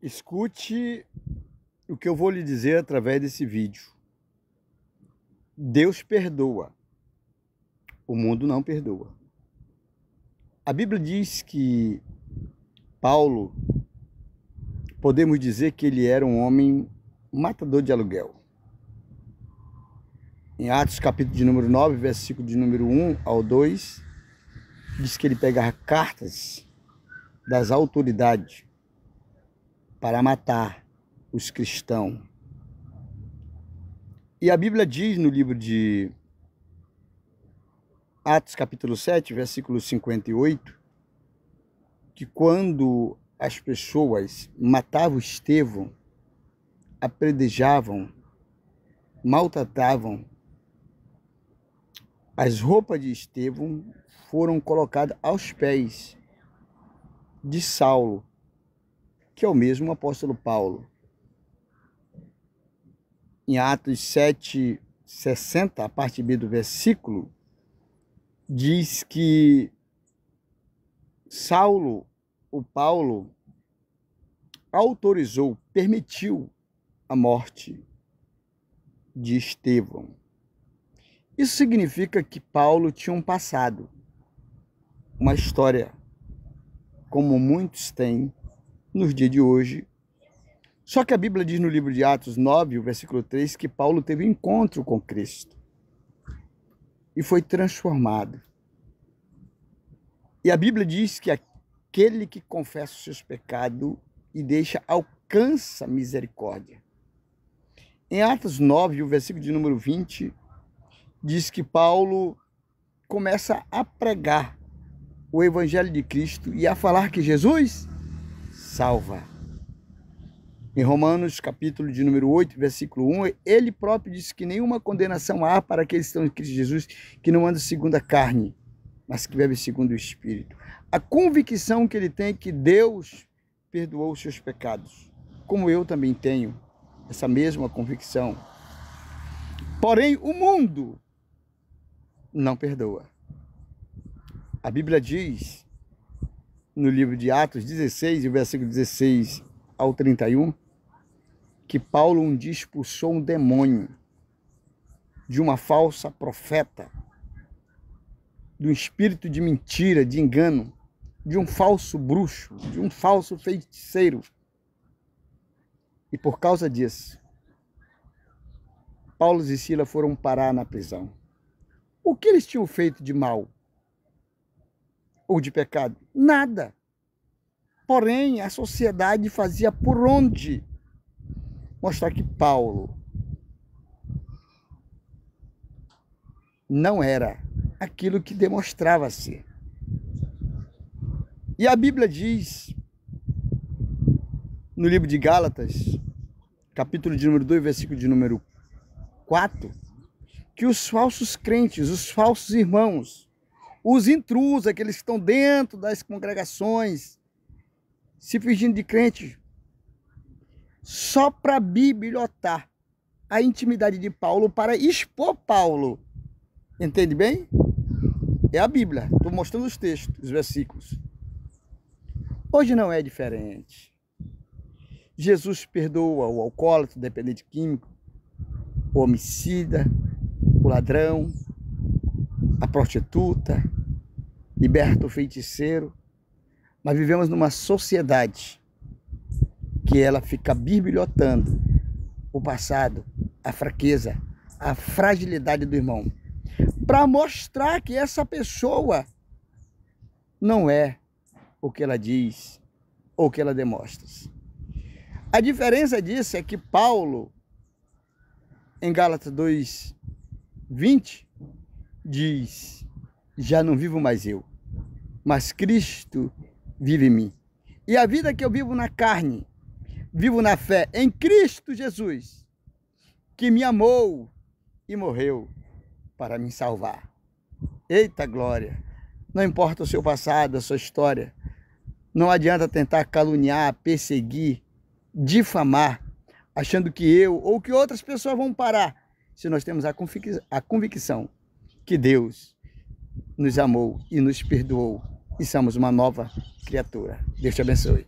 Escute o que eu vou lhe dizer através desse vídeo. Deus perdoa, o mundo não perdoa. A Bíblia diz que Paulo, podemos dizer que ele era um homem matador de aluguel. Em Atos capítulo de número 9, versículo de número 1 ao 2, diz que ele pegava cartas das autoridades para matar os cristãos. E a Bíblia diz no livro de Atos capítulo 7, versículo 58, que quando as pessoas matavam Estevão, apedrejavam, maltratavam, as roupas de Estevão foram colocadas aos pés de Saulo, que é o mesmo apóstolo Paulo. Em Atos 7, 60, a parte B do versículo, diz que Saulo, o Paulo, autorizou, permitiu a morte de Estevão. Isso significa que Paulo tinha um passado, uma história, como muitos têm nos dias de hoje. Só que a Bíblia diz no livro de Atos 9, o versículo 3, que Paulo teve um encontro com Cristo e foi transformado. E a Bíblia diz que aquele que confessa os seus pecados e deixa, alcança misericórdia. Em Atos 9, o versículo de número 20, diz que Paulo começa a pregar o Evangelho de Cristo e a falar que Jesus salva. Em Romanos, capítulo de número 8, versículo 1, ele próprio diz que nenhuma condenação há para aqueles que estão em Cristo Jesus, que não andam segundo a carne, mas que vivem segundo o Espírito. A convicção que ele tem é que Deus perdoou os seus pecados, como eu também tenho essa mesma convicção. Porém, o mundo não perdoa. A Bíblia diz, no livro de Atos 16, versículo 16 ao 31, que Paulo um dia expulsou um demônio de uma falsa profeta, de um espírito de mentira, de engano, de um falso bruxo, de um falso feiticeiro. E por causa disso, Paulo e Silas foram parar na prisão. O que eles tinham feito de mal ou de pecado? Nada. Porém, a sociedade fazia por onde mostrar que Paulo não era aquilo que demonstrava ser. E a Bíblia diz, no livro de Gálatas, capítulo de número 2, versículo de número 4, que os falsos crentes, os falsos irmãos, os intrusos, aqueles que estão dentro das congregações, se fingindo de crente, só para bibliotar a intimidade de Paulo, para expor Paulo. Entende bem? É a Bíblia. Estou mostrando os textos, os versículos. Hoje não é diferente. Jesus perdoa o alcoólatra, o dependente químico, o homicida, o ladrão, a prostituta, liberta o feiticeiro. Mas vivemos numa sociedade que ela fica bibliotando o passado, a fraqueza, a fragilidade do irmão, para mostrar que essa pessoa não é o que ela diz ou o que ela demonstra. A diferença disso é que Paulo, em Gálatas 2, 20, diz: já não vivo mais eu, mas Cristo vive em mim. E a vida que eu vivo na carne, vivo na fé em Cristo Jesus, que me amou e morreu para me salvar. Eita glória! Não importa o seu passado, a sua história. Não adianta tentar caluniar, perseguir, difamar, achando que eu ou que outras pessoas vão parar, se nós temos a convicção que Deus nos amou e nos perdoou e somos uma nova criatura. Deus te abençoe.